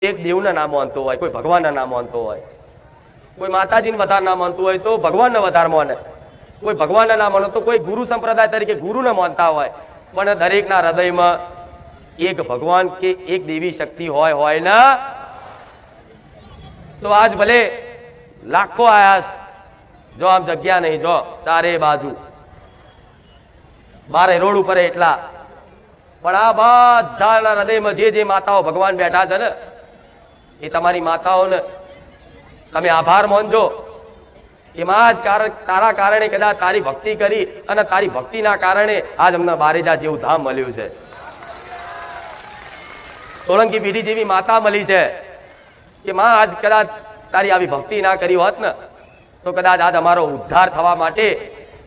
એક દેવના નામ માનતો હોય, કોઈ ભગવાનના નામ માનતો હોય, કોઈ માતાજીને વધારે ના માનતું હોય તો ભગવાનને વધારે માને, કોઈ ભગવાનના નામ માનો તો કોઈ ગુરુ સંપ્રદાય તરીકે ગુરુને માનતા હોય. પણ દરેકના હૃદયમાં એક ભગવાન કે એક દેવી શક્તિ હોય ને. તો આજ ભલે લાખો આયા, જો આમ જગ્યા નહીં, જો ચારે બાજુ બારે રોડ ઉપર એટલા, પણ આ બધાના હૃદયમાં જે માતાઓ ભગવાન બેઠા છે ને, એ તમારી માતાઓને તમે આભાર માનજો. એમાં જ તારા કારણે કદાચ તારી ભક્તિ કરી અને તારી ભક્તિના કારણે આજ અમને બારેજા જેવું ધામ મળ્યું છે, સોલંકી પેઢી જેવી માતા મળી છે કે માં આજ કદાચ તારી આવી ભક્તિ ના કરી હોત ને તો કદાચ આજ અમારો ઉદ્ધાર થવા માટે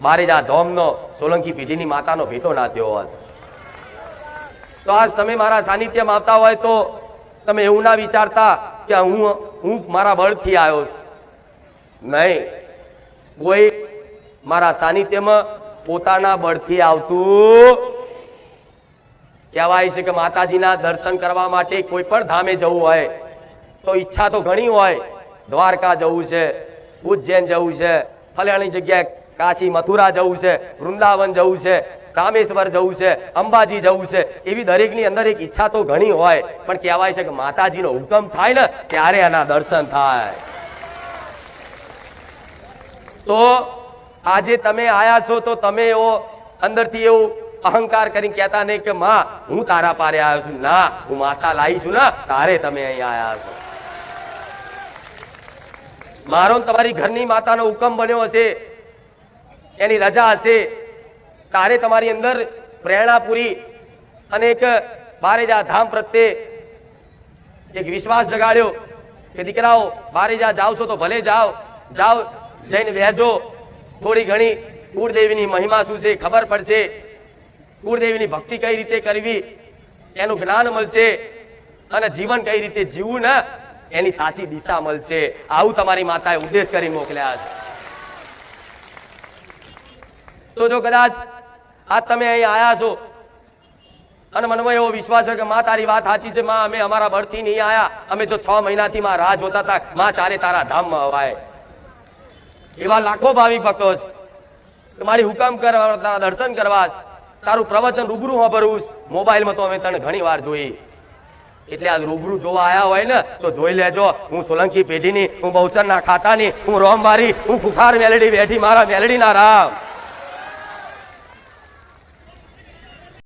બારેજા ધામનો સોલંકી પેઢીની માતાનો ભેટો ના થયો હોત. તો આજ તમે મારા સાનિધ્યમાં આવતા હોય તો તમે એવું ના વિચારતા કે હું મારા બળથી આવ્યો છું. નહીં, કોઈ મારા સાનિધ્યમાં પોતાના બળથી આવતું. કહેવાય છે કે માતાજીના દર્શન કરવા માટે કોઈ પણ ધામે જવું હોય તો ઈચ્છા તો ઘણી હોય, દ્વારકા જવું છે, ઉજ્જૈન જવું છે, ફલાણી જગ્યાએ કાશી મથુરા જવું છે, વૃંદાવન જવું છે, રામેશ્વર જવું છે, અંબાજી જવું છે, એવી દરેકની અંદર એક ઈચ્છા તો ઘણી હોય. પણ કહેવાય છે કે માતાજીનો હુકમ થાય ને ત્યારે એના દર્શન થાય. તો આજે તમે આયા છો તો તમે એવો અંદરથી એવું અહંકાર કરીને કહેતા નહીં કે માં હું તારા પારે આવ્યો છું. ના, હું માતા લાવી છું ને તારે તમે અહીં આયા છો. મારો તમારી ઘરની માતાનો હુકમ બન્યો હશે, એની રજા હશે, તારે તમારી અંદર પ્રેરણા પૂરી અને એક બારેજા ધામ પ્રત્યે એક વિશ્વાસ જગાડ્યો કે દીકરાઓ બારેજા જાવ છો તો ભલે જાઓ, જઈને બેહજો. થોડી ઘણી કુળદેવીની મહિમા શું છે ખબર પડશે, કુળદેવીની ભક્તિ કઈ રીતે કરવી એનું જ્ઞાન મળશે અને જીવન કઈ રીતે જીવવું ને એની સાચી દિશા મળશે. આવું તમારી માતાએ ઉદ્દેશ કરી મોકલ્યા છે. તો જો કદાચ આજ તમે અહીં આયા છો અને મનમાં એવો વિશ્વાસ હોય કે માં તારી વાત સાચી છે, માં અમે અમારા બળથી નહીં આયા, અમે તો 6 મહિનાથી માં રાહ જોતા હતા, માં ચારે તારા ધામમાં અવાય. એવા લાખો ભાવિક ભક્તો છે મારી હુકમ કરવા, તારા દર્શન કરવા, તારું પ્રવચન રૂબરૂ સાંભળવું. મોબાઈલમાં તો અમે તને ઘણી વાર જોઈ, એટલે આ રૂબરૂ જોવા આયા હોય ને તો જોઈ લેજો. હું સોલંકી પેઢીની, હું બહુચરના ખાતાની, હું રોમવારી, હું ખુખાર મેલડી બેઠી મારા મેલડીના રામ.